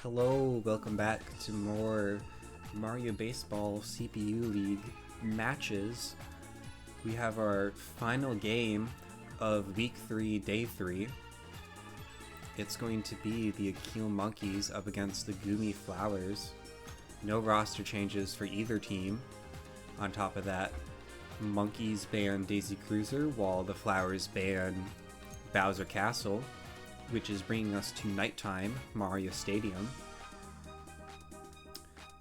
Hello, welcome back to more Mario Baseball CPU League matches. We have our final game of Week 3, Day 3. It's going to be the Akeil Monkeys up against the Gumi Flowers. No roster changes for either team. On top of that, Monkeys ban Daisy Cruiser while the Flowers ban Bowser Castle, which is bringing us to nighttime Mario Stadium.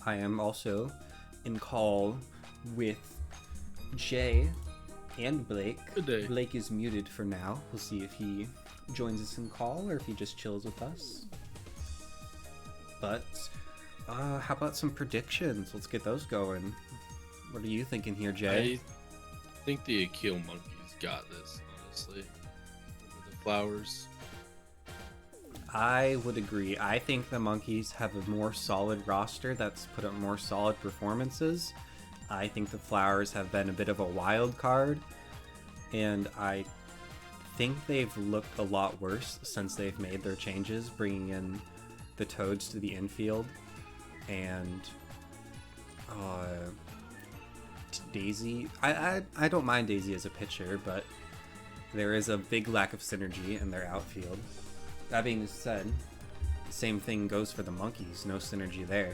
I am also in call with Jay and Blake. Good day. Blake is muted for now. We'll see if he joins us in call or if he just chills with us. But how about some predictions? Let's get those going. What are you thinking here, Jay? I think the Akeil Monkeys got this, honestly. Over the Flowers. I would agree. I think the Monkeys have a more solid roster that's put up more solid performances. I think the Flowers have been a bit of a wild card, and I think they've looked a lot worse since they've made their changes, bringing in the Toads to the infield, and Daisy. I don't mind Daisy as a pitcher, but there is a big lack of synergy in their outfield. That being said, the same thing goes for the Monkeys. No synergy there.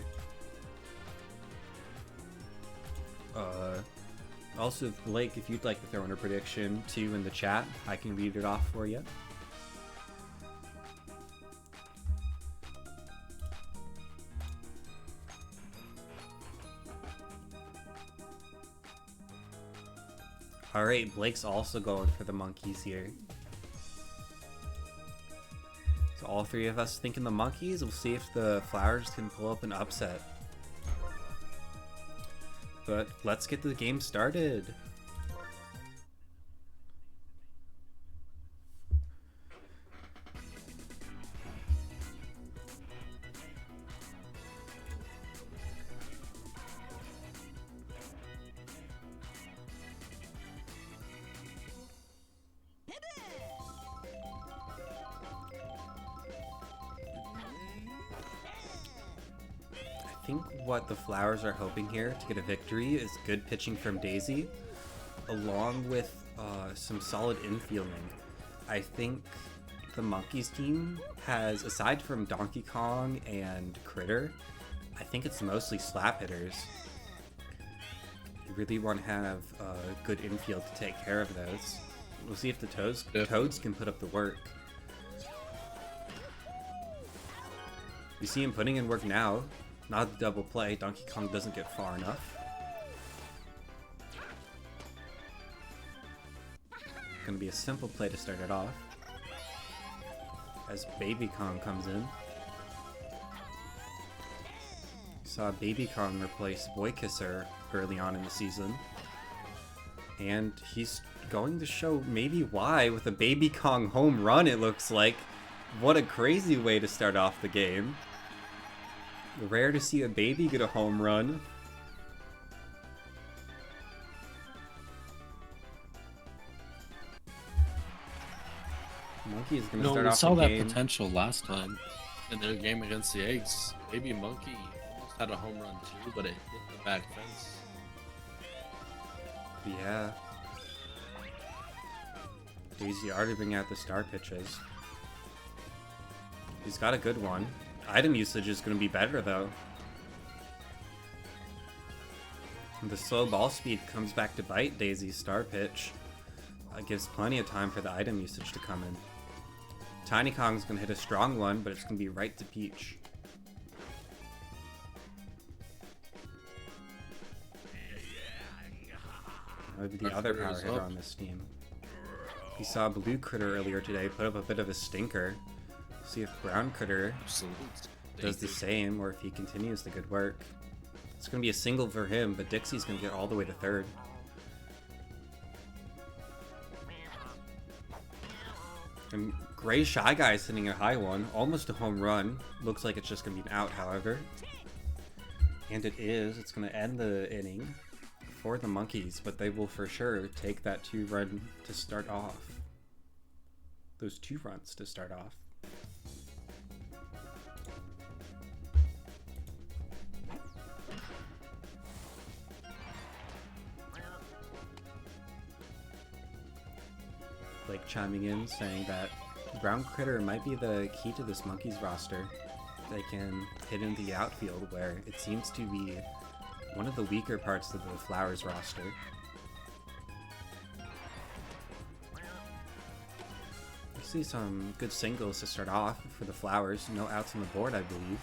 Also, Blake, if you'd like to throw in a prediction too in the chat, I can read it off for you. Alright, Blake's also going for the Monkeys here. So all three of us thinking the Monkeys. We'll see if the Flowers can pull up an upset. But let's get the game started. I think what the Flowers are hoping here to get a victory is good pitching from Daisy, along with some solid infielding. I think the Monkeys team has, aside from Donkey Kong and Critter, I think it's mostly slap hitters. You really want to have a good infield to take care of those. We'll see if the Toads can put up the work. You see him putting in work now. Not a double play. Donkey Kong doesn't get far enough. Gonna be a simple play to start it off. As Baby Kong comes in. Saw Baby Kong replace Boy Kisser early on in the season. And he's going to show maybe why with a Baby Kong home run, it looks like. What a crazy way to start off the game. Rare to see a baby get a home run. Monkey is going to start off the game. We saw that potential last time in their game against the Eggs. Baby Monkey almost had a home run too, but it hit the back fence. Yeah. Daisy already bringing out the star pitches. He's got a good one. Item usage is going to be better though. The slow ball speed comes back to bite Daisy's star pitch. Gives plenty of time for the item usage to come in. Tiny Kong's going to hit a strong one, but it's going to be right to Peach. Maybe the other power hitter on this team. We saw Blue Critter earlier today put up a bit of a stinker. See if Brown Critter does the same, or if he continues the good work. It's going to be a single for him, but Dixie's going to get all the way to third. And Gray Shy Guy's hitting a high one, almost a home run. Looks like it's just going to be an out, however. And it is. It's going to end the inning for the Monkeys, but they will for sure take that 2-run to start off. Those 2 runs to start off. Blake chiming in, saying that Brown Critter might be the key to this Monkeys roster. They can hit into the outfield, where it seems to be one of the weaker parts of the Flowers roster. We see some good singles to start off for the Flowers. No outs on the board, I believe.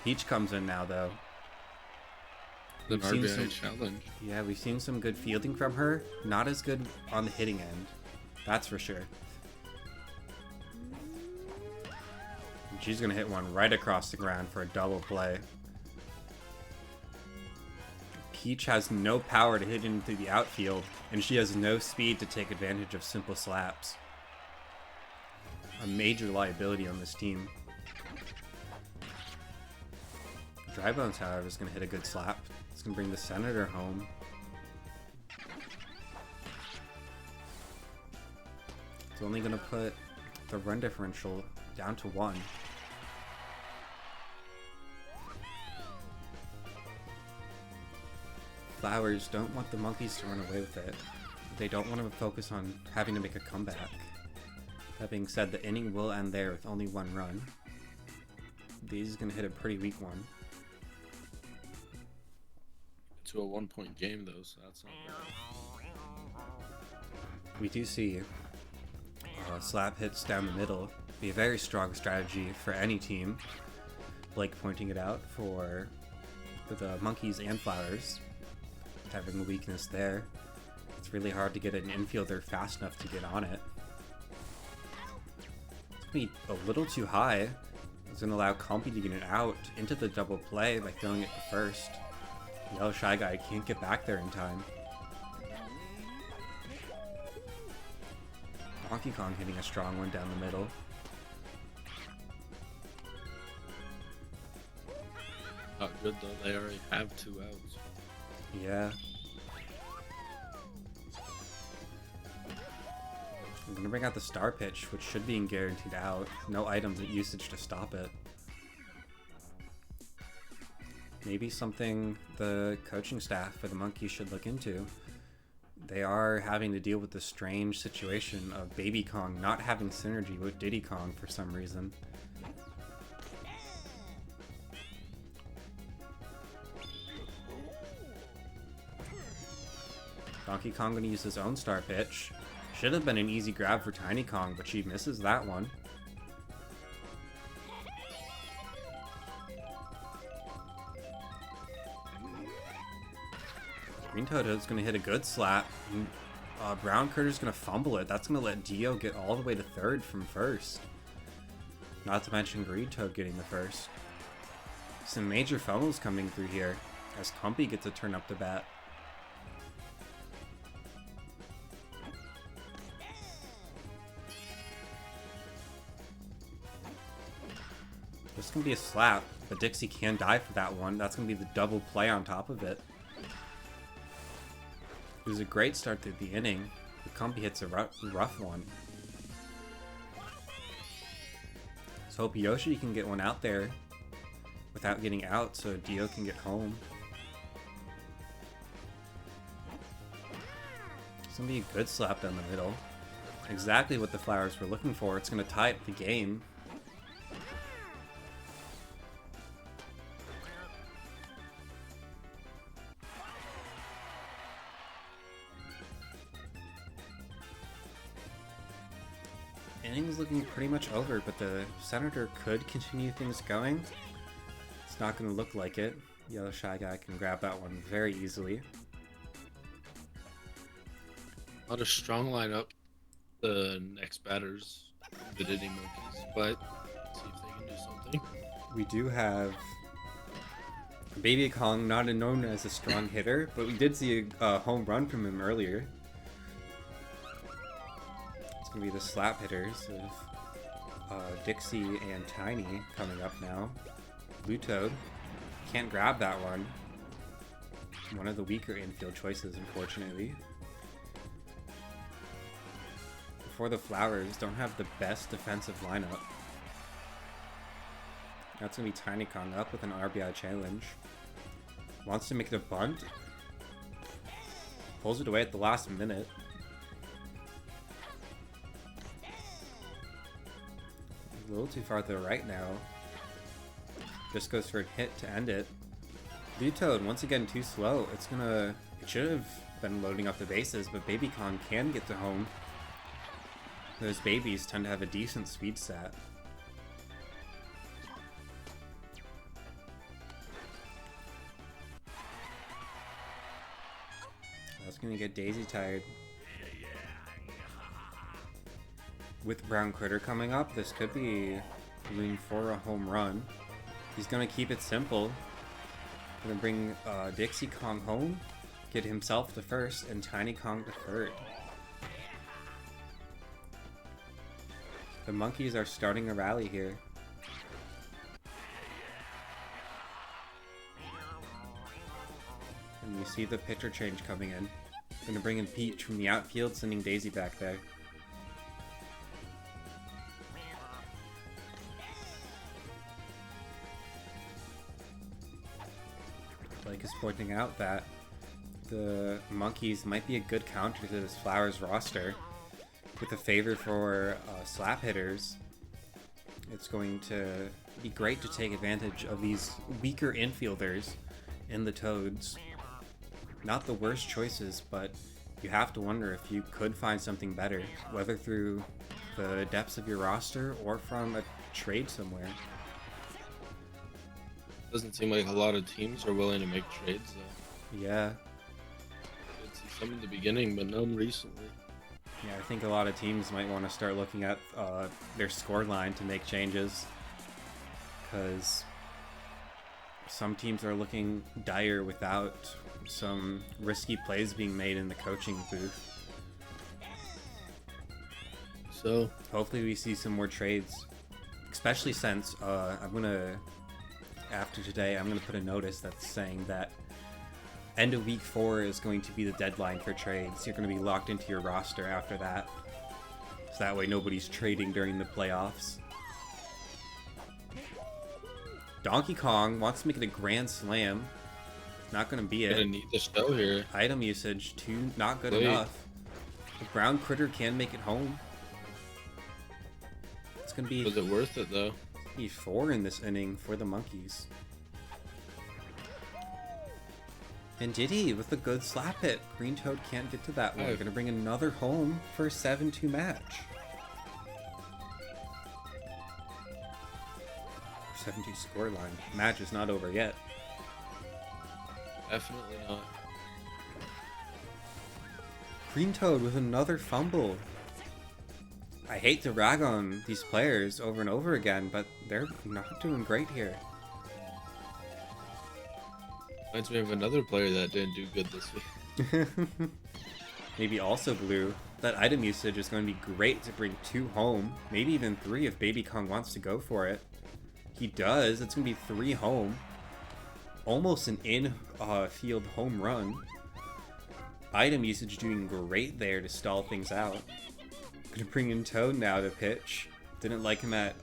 Peach comes in now, though. The RBI challenge. Yeah, we've seen some good fielding from her. Not as good on the hitting end. That's for sure. And she's going to hit one right across the ground for a double play. Peach has no power to hit into the outfield, and she has no speed to take advantage of simple slaps. A major liability on this team. Drybones, however, is going to hit a good slap. It's going to bring the Senator home. It's only going to put the run differential down to 1. Flowers don't want the Monkeys to run away with it. They don't want to focus on having to make a comeback. That being said, the inning will end there with only 1 run. These is going to hit a pretty weak one. To a 1-point game, though, so that's not bad. We do see slap hits down the middle be a very strong strategy for any team. Blake pointing it out for the Monkeys and Flowers, having a weakness there. It's really hard to get an infielder fast enough to get on it. It's going to be a little too high. It's going to allow Compy to get it out into the double play by throwing it to first. Yellow Shy Guy can't get back there in time. Donkey Kong hitting a strong one down the middle. Not good though, they already have 2 outs. Yeah. I'm gonna bring out the star pitch, which should be in guaranteed out. No items at usage to stop it. Maybe something the coaching staff for the Monkeys should look into. They are having to deal with the strange situation of Baby Kong not having synergy with Diddy Kong for some reason. Donkey Kong going to use his own star pitch. Should have been an easy grab for Tiny Kong, but she misses that one. Green Toto's going to hit a good slap. Brown Critter's going to fumble it. That's going to let Dio get all the way to third from first. Not to mention Green Toad getting the first. Some major fumbles coming through here as Compy gets a turn up the bat. This can be a slap, but Dixie can die for that one. That's going to be the double play on top of it. It was a great start to the inning. The Compy hits a rough one. Let's hope Yoshi can get one out there without getting out so Dio can get home. It's going to be a good slap down the middle. Exactly what the Flowers were looking for. It's going to tie up the game. Inning's looking pretty much over, but the Senator could continue things going. It's not going to look like it. Yellow Shy Guy can grab that one very easily. Not a strong lineup. The next batters, the Diddy Monkeys, but let's see if they can do something. We do have Baby Kong, not known as a strong hitter, but we did see a home run from him earlier. Gonna be the slap hitters of Dixie and Tiny coming up now. Blue Toad can't grab that one. One of the weaker infield choices, unfortunately. For the Flowers, don't have the best defensive lineup. That's gonna be Tiny Kong up with an RBI challenge. Wants to make it a bunt. Pulls it away at the last minute. A little too far to the right now. Just goes for a hit to end it. Blue Toad, once again, too slow. It should have been loading up the bases, but Baby Kong can get to home. Those babies tend to have a decent speed stat. That's gonna get Daisy tired. With Brown Critter coming up, this could be room for a home run. He's gonna keep it simple. Gonna bring Dixie Kong home, get himself to first, and Tiny Kong to third. The monkeys are starting a rally here. And you see the pitcher change coming in. Gonna bring in Peach from the outfield, sending Daisy back there. Blake is pointing out that the monkeys might be a good counter to this Flowers roster. With a favor for slap hitters, it's going to be great to take advantage of these weaker infielders in the Toads. Not the worst choices, but you have to wonder if you could find something better, whether through the depths of your roster or from a trade somewhere. Doesn't seem like a lot of teams are willing to make trades, though. Yeah. I did see some in the beginning, but none recently. Yeah, I think a lot of teams might want to start looking at their score line to make changes, because some teams are looking dire without some risky plays being made in the coaching booth. So hopefully we see some more trades, especially since after today I'm gonna put a notice that's saying that end of week 4 is going to be the deadline for trades. You're going to be locked into your roster after that. So that way nobody's trading during the playoffs. Donkey Kong wants to make it a grand slam. Not going to be it. Gonna need the show here. Item usage, not good enough. The Brown Critter can make it home. It's going to be... Was it worth it, though? Be 4 in this inning for the monkeys. And did he with a good slap hit. Green Toad can't get to that one. Gonna bring another home for a 7-2 match. 7-2 scoreline. Match is not over yet. Definitely not. Green Toad with another fumble. I hate to rag on these players over and over again, but they're not doing great here. Reminds me of another player that didn't do good this week. Maybe also blue. That item usage is going to be great to bring 2 home. Maybe even 3 if Baby Kong wants to go for it. He does. It's going to be 3 home. Almost an in-field home run. Item usage doing great there to stall things out. Gonna bring in Toad now to pitch. Didn't like him at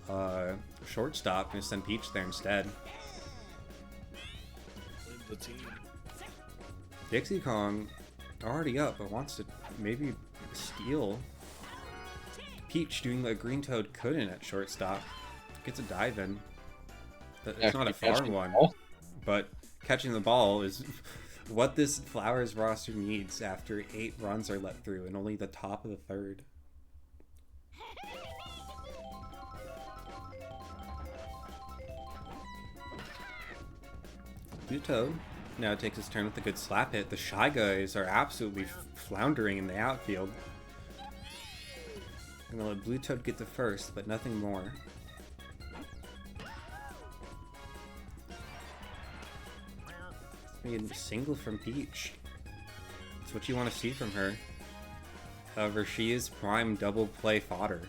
shortstop. Gonna send Peach there instead. The team. Dixie Kong already up, but wants to maybe steal. Peach doing what Green Toad couldn't at shortstop. Gets a dive in. It's not a far one, but catching the ball is what this Flowers roster needs after 8 runs are let through and only the top of the 3rd. Blue Toad now takes his turn with a good slap hit. The Shy Guys are absolutely floundering in the outfield. I'm gonna let Blue Toad get the first, but nothing more. Maybe a single from Peach. That's what you want to see from her. However, she is prime double play fodder.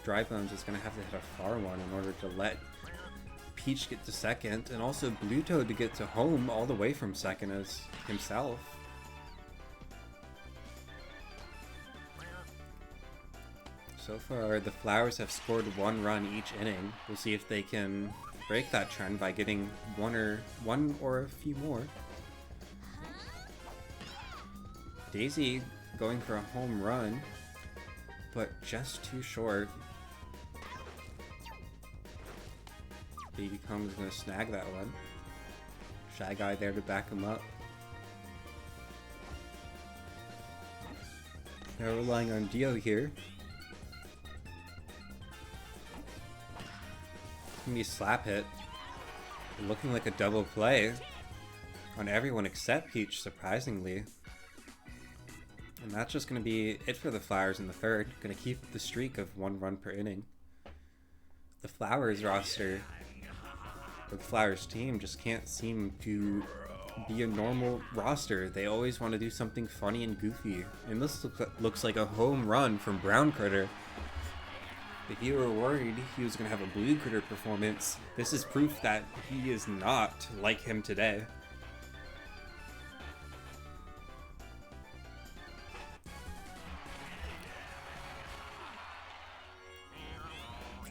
Dry Bones is gonna have to hit a far one in order to let Peach get to second, and also Blue Toad to get to home all the way from second as himself. So far, the Flowers have scored 1 run each inning. We'll see if they can break that trend by getting one or a few more. Daisy going for a home run. but just too short. Baby Kong's gonna snag that one. Shy Guy there to back him up. They're relying on Dio here. Gonna be a slap hit. Looking like a double play on everyone except Peach, surprisingly. And that's just gonna be it for the Flowers in the third. Gonna keep the streak of 1 run per inning. The Flowers roster, or the Flowers team, just can't seem to be a normal roster. They always want to do something funny and goofy. And this looks like a home run from Brown Critter. If you were worried he was going to have a Blue Critter performance, this is proof that he is not like him today.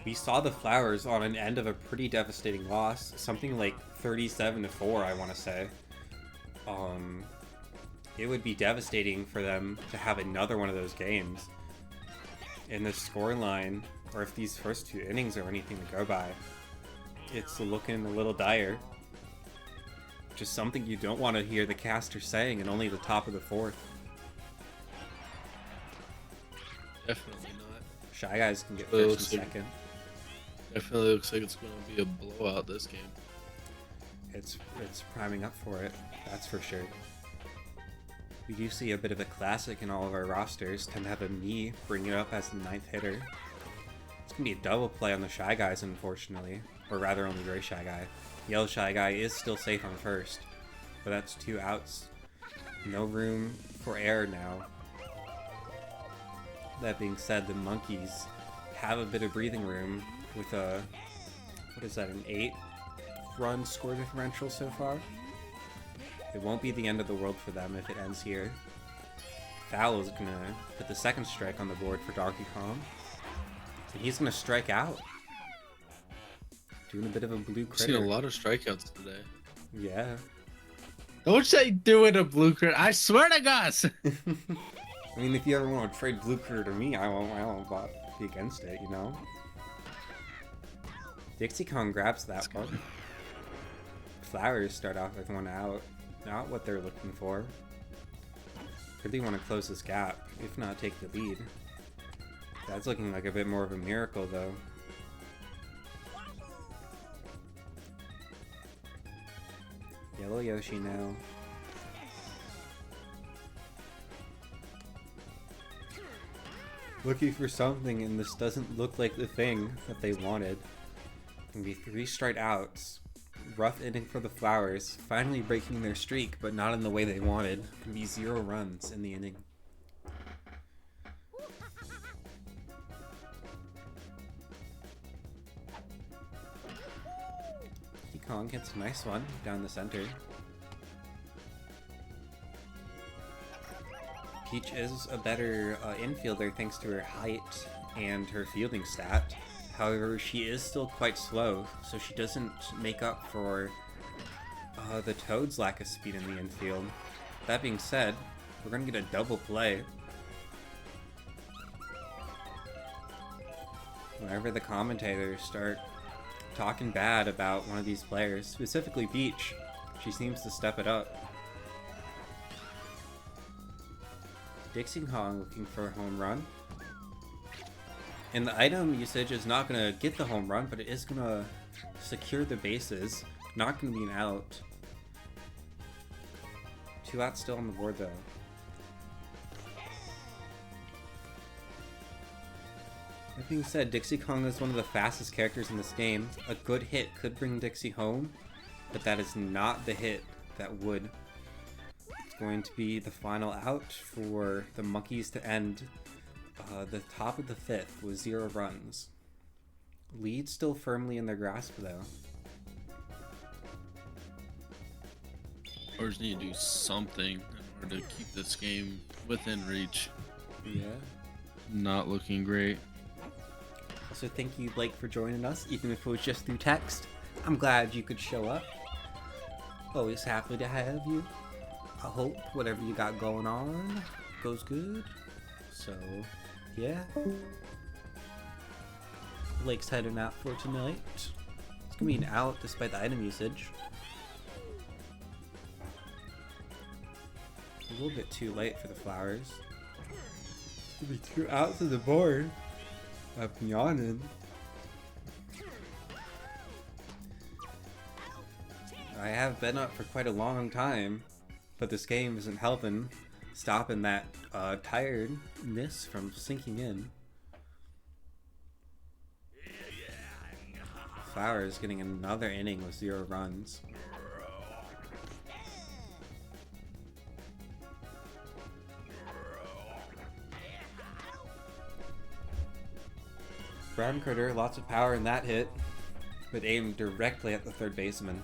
We saw the Flowers on an end of a pretty devastating loss, something like 37-4, I want to say. It would be devastating for them to have another one of those games. In the scoreline, or if these first 2 innings are anything to go by, it's looking a little dire. Just something you don't want to hear the caster saying in only the top of the 4th. Definitely not. Shy Guys can get first and second. Definitely looks like it's going to be a blowout this game. It's priming up for it, that's for sure. We do see a bit of a classic in all of our rosters, tend to have a me bring it up as the 9th hitter. It's going to be a double play on the Shy Guys, unfortunately. Or rather, only Gray Shy Guy. Yellow Shy Guy is still safe on first, but that's 2 outs. No room for error now. That being said, the Monkeys have a bit of breathing room with a, what is that, an 8-run score differential so far? It won't be the end of the world for them if it ends here. Foul is gonna put the 2nd strike on the board for Donkey Kong. And he's gonna strike out. Doing a bit of a Blue Critter. I've seen a lot of strikeouts today. Yeah. Don't say doing a Blue Critter. I swear to God. I mean, if you ever want to trade Blue Critter to me, I won't be against it, you know? Dixie Kong grabs that one. Flowers start off with 1 out. Not what they're looking for. Really want to close this gap, if not take the lead. That's looking like a bit more of a miracle, though. Yellow Yoshi now. Looking for something, and this doesn't look like the thing that they wanted. Gonna be 3 straight outs. Rough inning for the Flowers, finally breaking their streak, but not in the way they wanted. Gonna be 0 runs in the inning. Kong hits a nice one down the center. Peach is a better infielder thanks to her height and her fielding stat. However, she is still quite slow, so she doesn't make up for the Toad's lack of speed in the infield. That being said, we're going to get a double play. Whenever the commentators start talking bad about one of these players, specifically Peach, she seems to step it up. Dixie Kong looking for a home run. And the item usage is not going to get the home run, but it is going to secure the bases. Not going to be an out. 2 outs still on the board, though. That being said, Dixie Kong is one of the fastest characters in this game. A good hit could bring Dixie home, but that is not the hit that would. It's going to be the final out for the Monkeys to end the top of the 5th with 0 runs. Lead still firmly in their grasp, though. Or just need to do something in order to keep this game within reach. Yeah. Not looking great. Also, thank you, Blake, for joining us, even if it was just through text. I'm glad you could show up. Always happy to have you. I hope whatever you got going on goes good. So, Yeah. Lake's heading out for tonight. It's gonna be an out despite the item usage. A little bit too late for the flowers. It's gonna be 2 outs of the board. I'm yawning. I have been up for quite a long time, but this game isn't helping stopping that tiredness from sinking in. Flowers getting another inning with 0 runs. Brown Critter, lots of power in that hit, but aimed directly at the third baseman.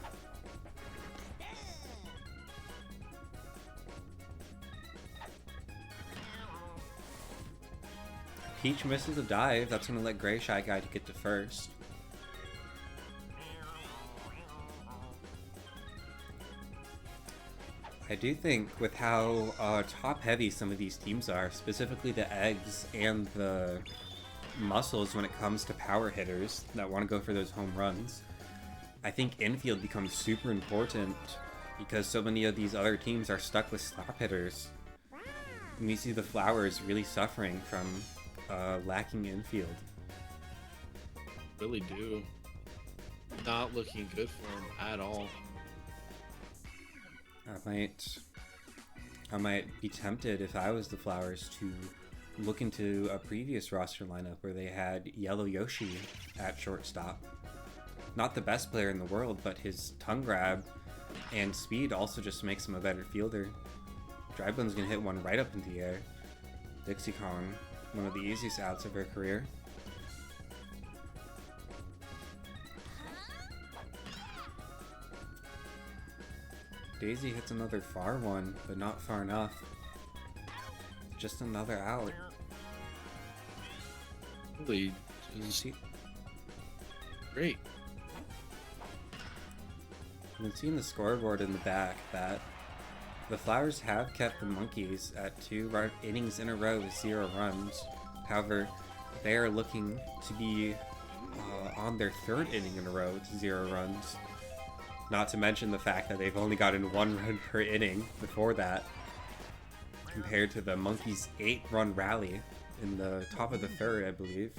Peach misses a dive, that's going to let Gray Shy Guy to get to first. I do think with how top heavy some of these teams are, specifically the eggs and the muscles when it comes to power hitters that want to go for those home runs, I think infield becomes super important because so many of these other teams are stuck with slap hitters. And we see the Flowers really suffering from lacking infield. Really do. Not looking good for him at all. I might be tempted if I was the Flowers to look into a previous roster lineup where they had Yellow Yoshi at shortstop. Not the best player in the world, but his tongue grab and speed also just makes him a better fielder. Dryblin's gonna hit one right up into the air. Dixie Kong, one of the easiest outs of her career. Daisy hits another far one, but not far enough. Just another out. Really, just great. You can see in the scoreboard in the back that the Flowers have kept the Monkeys at 2 innings in a row with 0 runs. However, they are looking to be on their 3rd inning in a row with 0 runs. Not to mention the fact that they've only gotten 1 run per inning before that, compared to the Monkeys' 8-run rally in the top of the 3rd, I believe.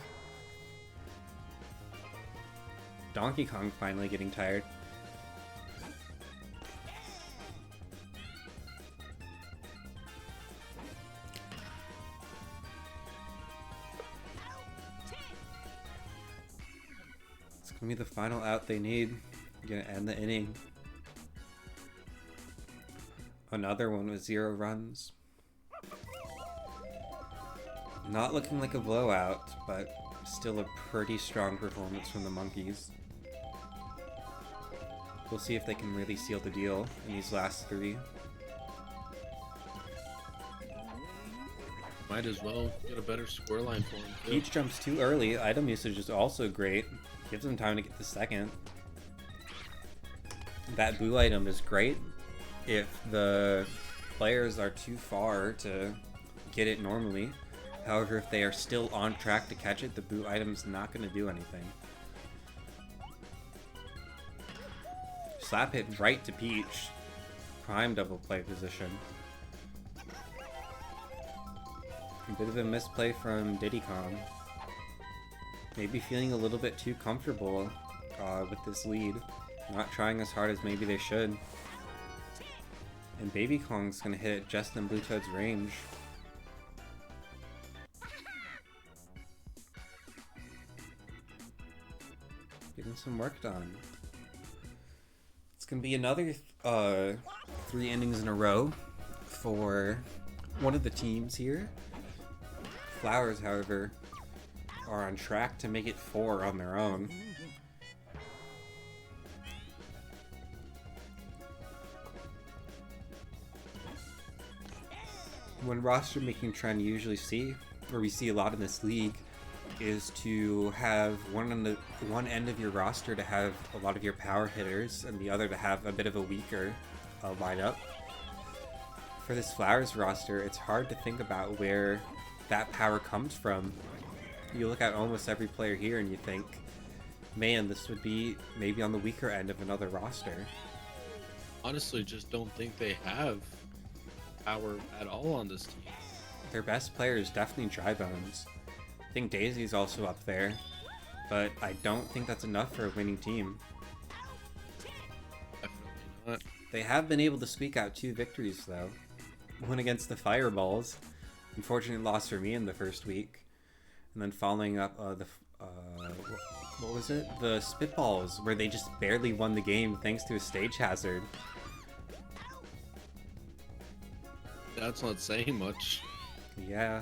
Donkey Kong finally getting tired. It's gonna be the final out they need. Gonna end the inning. Another one with 0 runs. Not looking like a blowout, but still a pretty strong performance from the Monkeys. We'll see if they can really seal the deal in these last 3. Might as well get a better scoreline for him too. Peach jumps too early. Item usage is also great. Gives him time to get the second. That boo item is great if the players are too far to get it normally. However, if they are still on track to catch it, the boo item's not going to do anything. Slap hit right to Peach. Prime double play position. A bit of a misplay from Diddy Kong. Maybe feeling a little bit too comfortable with this lead. Not trying as hard as maybe they should. And Baby Kong's gonna hit it just in Blue Toad's range. Getting some work done. It's gonna be another 3 innings in a row for one of the teams here. Flowers, however, are on track to make it 4 on their own. One roster making trend you usually see, or we see a lot in this league, is to have one end of your roster to have a lot of your power hitters and the other to have a bit of a weaker lineup. For this Flowers roster, it's hard to think about where that power comes from. You look at almost every player here and you think, man, this would be maybe on the weaker end of another roster. Honestly, just don't think they have power at all on this team. Their best player is definitely Dry Bones. I think Daisy's also up there, but I don't think that's enough for a winning team. Definitely not. They have been able to squeak out 2 victories though. One against the Fireballs, unfortunately lost for me in the first week, and then following up what was it? The Spitballs, where they just barely won the game thanks to a stage hazard. That's not saying much. Yeah.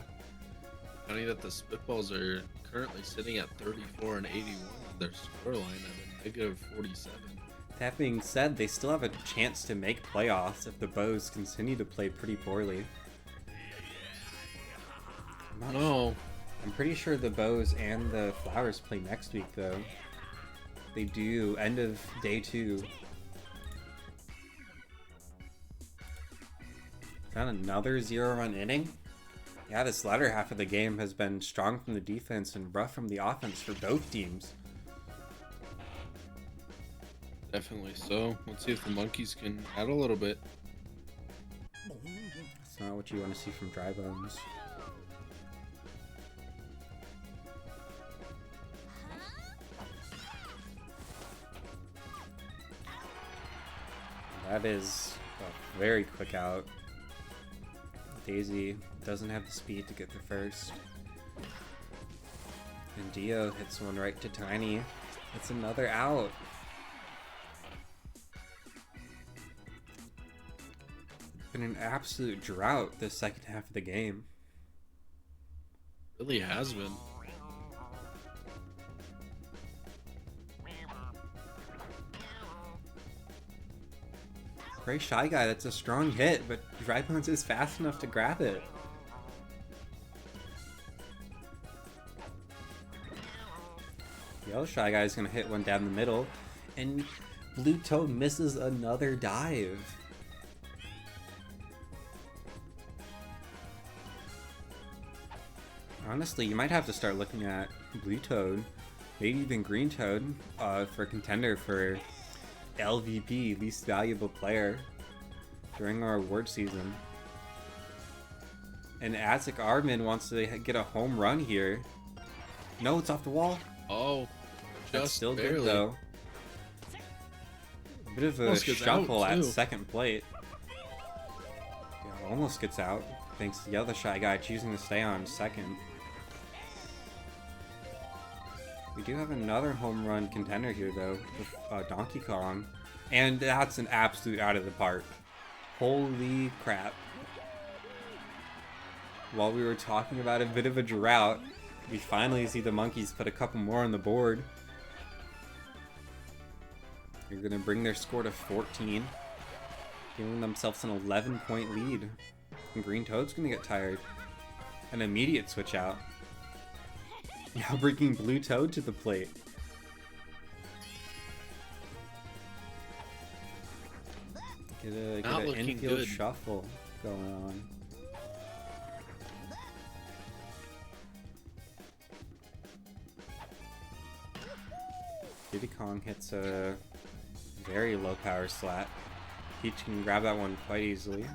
Funny that the Spitballs are currently sitting at 34 and 81 on their scoreline at a negative 47. That being said, they still have a chance to make playoffs if the Bows continue to play pretty poorly. I'm pretty sure the Bows and the Flowers play next week, though. They do, end of day 2. Found another 0-run inning? Yeah, this latter half of the game has been strong from the defense and rough from the offense for both teams. Definitely so. Let's see if the Monkeys can add a little bit. That's not what you want to see from Dry Bones. That is a very quick out. Daisy doesn't have the speed to get the first. And Dio hits one right to Tiny. It's another out. Been an absolute drought this second half of the game. Really has been. Very Shy Guy, that's a strong hit, but Dry Bones is fast enough to grab it. Yellow Shy Guy is going to hit one down the middle, and Blue Toad misses another dive. Honestly, you might have to start looking at Blue Toad, maybe even Green Toad, for a contender for LVP, least valuable player, during our award season. And Azik Armin wants to get a home run here. No, it's off the wall. Oh, That's still barely. good though. A bit of a Almost gets shuffle out, at too. second plate. Yeah, almost gets out, thanks to the other Shy Guy choosing to stay on second. We do have another home run contender here, though, with Donkey Kong. And that's an absolute out of the park. Holy crap. While we were talking about a bit of a drought, we finally see the Monkeys put a couple more on the board. They're going to bring their score to 14, giving themselves an 11-point lead. And Green Toad's going to get tired. An immediate switch out. Now bringing Blue Toad to the plate. Get an infield good. shuffle going on. Diddy Kong hits a very low power slat. Peach can grab that one quite easily.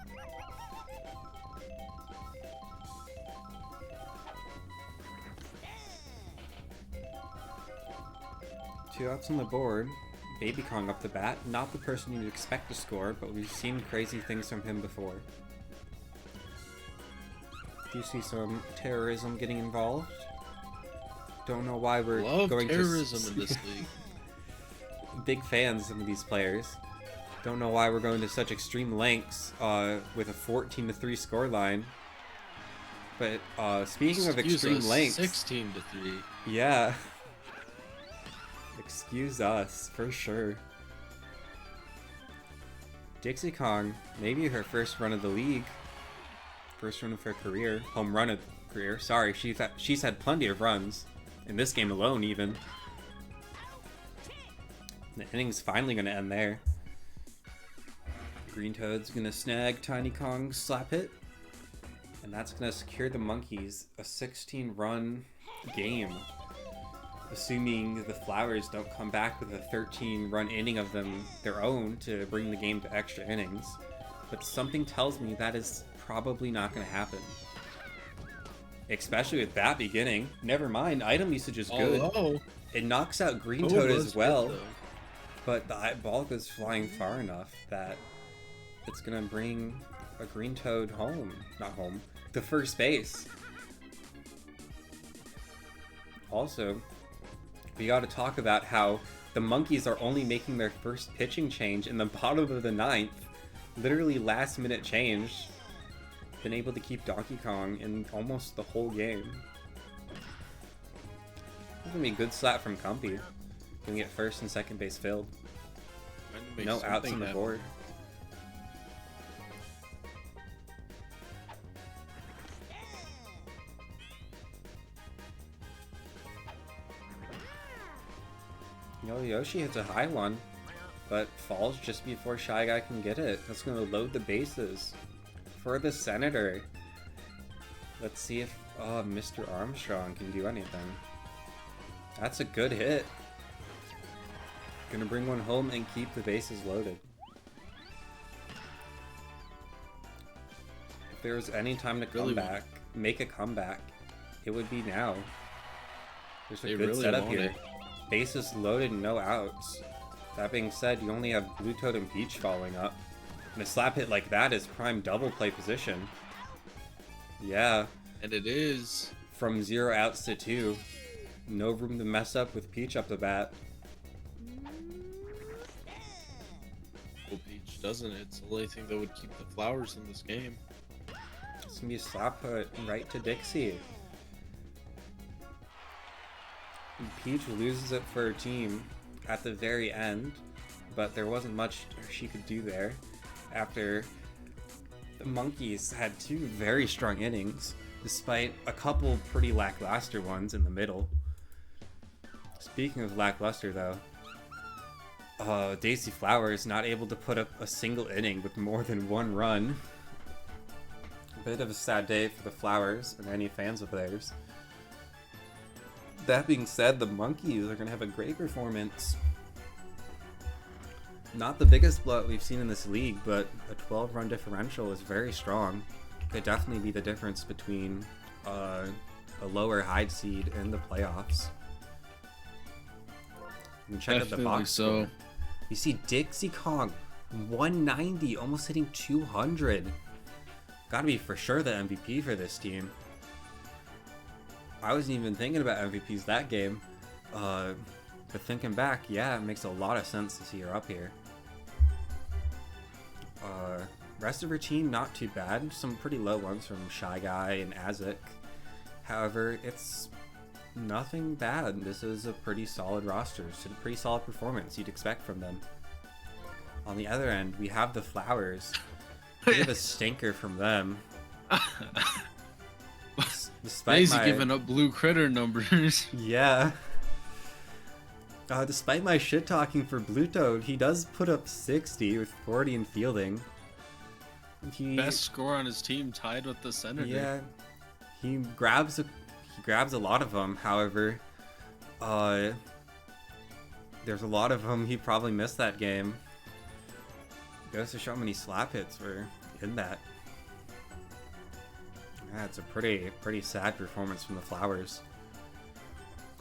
Two outs on the board. Baby Kong up the bat. Not the person you'd expect to score, but we've seen crazy things from him before. Do you see some terrorism getting involved? Don't know why we're going terrorism in this league. Big fans of some of these players. Don't know why we're going to such extreme lengths with a 14-3 scoreline. But speaking of extreme lengths, 16-3. yeah. Excuse us, for sure. Dixie Kong, maybe her first run of the league. First run of her career. Home run of career. Sorry, she's had plenty of runs. In this game alone, even. The inning's finally going to end there. Green Toad's going to snag Tiny Kong's slap hit. And that's going to secure the Monkeys a 16-run game. Assuming the Flowers don't come back with a 13-run inning of their own to bring the game to extra innings. But something tells me that is probably not going to happen. Especially with that beginning. Never mind, item usage is good. Oh, It knocks out Green Toad as well. But the ball goes flying far enough that it's going to bring a Green Toad home. Not home. To first base. Also, we got to talk about how the Monkeys are only making their first pitching change in the bottom of the 9th. Literally last minute change. Been able to keep Donkey Kong in almost the whole game. It's gonna be a good slap from Cumpy. Gonna get first and second base filled. No outs on the board. Yoshi hits a high one, but falls just before Shy Guy can get it. That's going to load the bases for the Senator. Let's see if Mr. Armstrong can do anything. That's a good hit. Gonna bring one home and keep the bases loaded. If there was any time to come back, make a comeback, it would be now. There's a good setup here. Bases loaded, no outs. That being said, you only have Blue Toad and Peach following up. And a slap hit like that is prime double play position. Yeah. And it is. From 0 outs to 2. No room to mess up with Peach up the bat. Well, Peach doesn't. It's the only thing that would keep the Flowers in this game. It's gonna be a slap put right to Dixie. And Peach loses it for her team at the very end, but there wasn't much she could do there after the Monkeys had 2 very strong innings, despite a couple pretty lackluster ones in the middle. Speaking of lackluster, though, Daisy Flowers not able to put up a single inning with more than 1 run. A bit of a sad day for the Flowers and any fans of theirs. That being said, the Monkeys are going to have a great performance. Not the biggest blowout we've seen in this league, but a 12-run differential is very strong. Could definitely be the difference between a lower hide seed in the playoffs. And check out the box score. You see Dixie Kong, 190, almost hitting 200. Gotta be for sure the MVP for this team. I wasn't even thinking about MVPs that game. But thinking back, yeah, it makes a lot of sense to see her up here. Rest of her team, not too bad. Some pretty low ones from Shy Guy and Azik. However, it's nothing bad. This is a pretty solid roster. It's a pretty solid performance you'd expect from them. On the other end, we have the Flowers. Bit of a stinker from them. Despite Daisy giving up blue critter numbers. Yeah. Despite my shit talking for Blue Toad, he does put up 60 with 40 in fielding. Best score on his team, tied with the Senator. Yeah, he grabs a lot of them. However, there's a lot of them he probably missed that game. Goes to show how many slap hits were in that. Yeah, it's a pretty sad performance from the Flowers.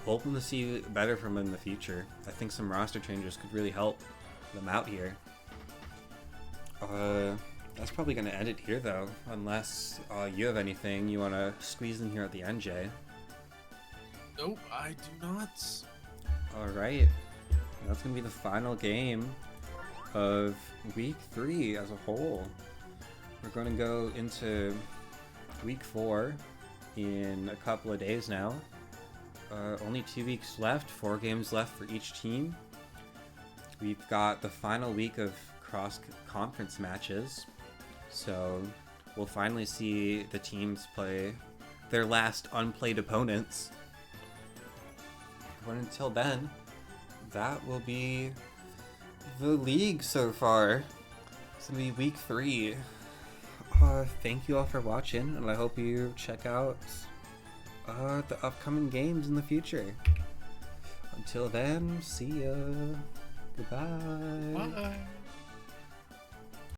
Hoping to see better from them in the future. I think some roster changes could really help them out here. That's probably going to end it here, though, unless you have anything you want to squeeze in here at the end, Jay. Nope, I do not. Alright, that's going to be the final game of Week 3 as a whole. We're going to go into Week 4 in a couple of days now. Only 2 weeks left, 4 games left for each team. We've got the final week of cross-conference matches, so we'll finally see the teams play their last unplayed opponents. But until then, that will be the league so far. It's going to be Week 3. thank you all for watching, and I hope you check out the upcoming games in the future. Until then, see ya. Goodbye. Bye.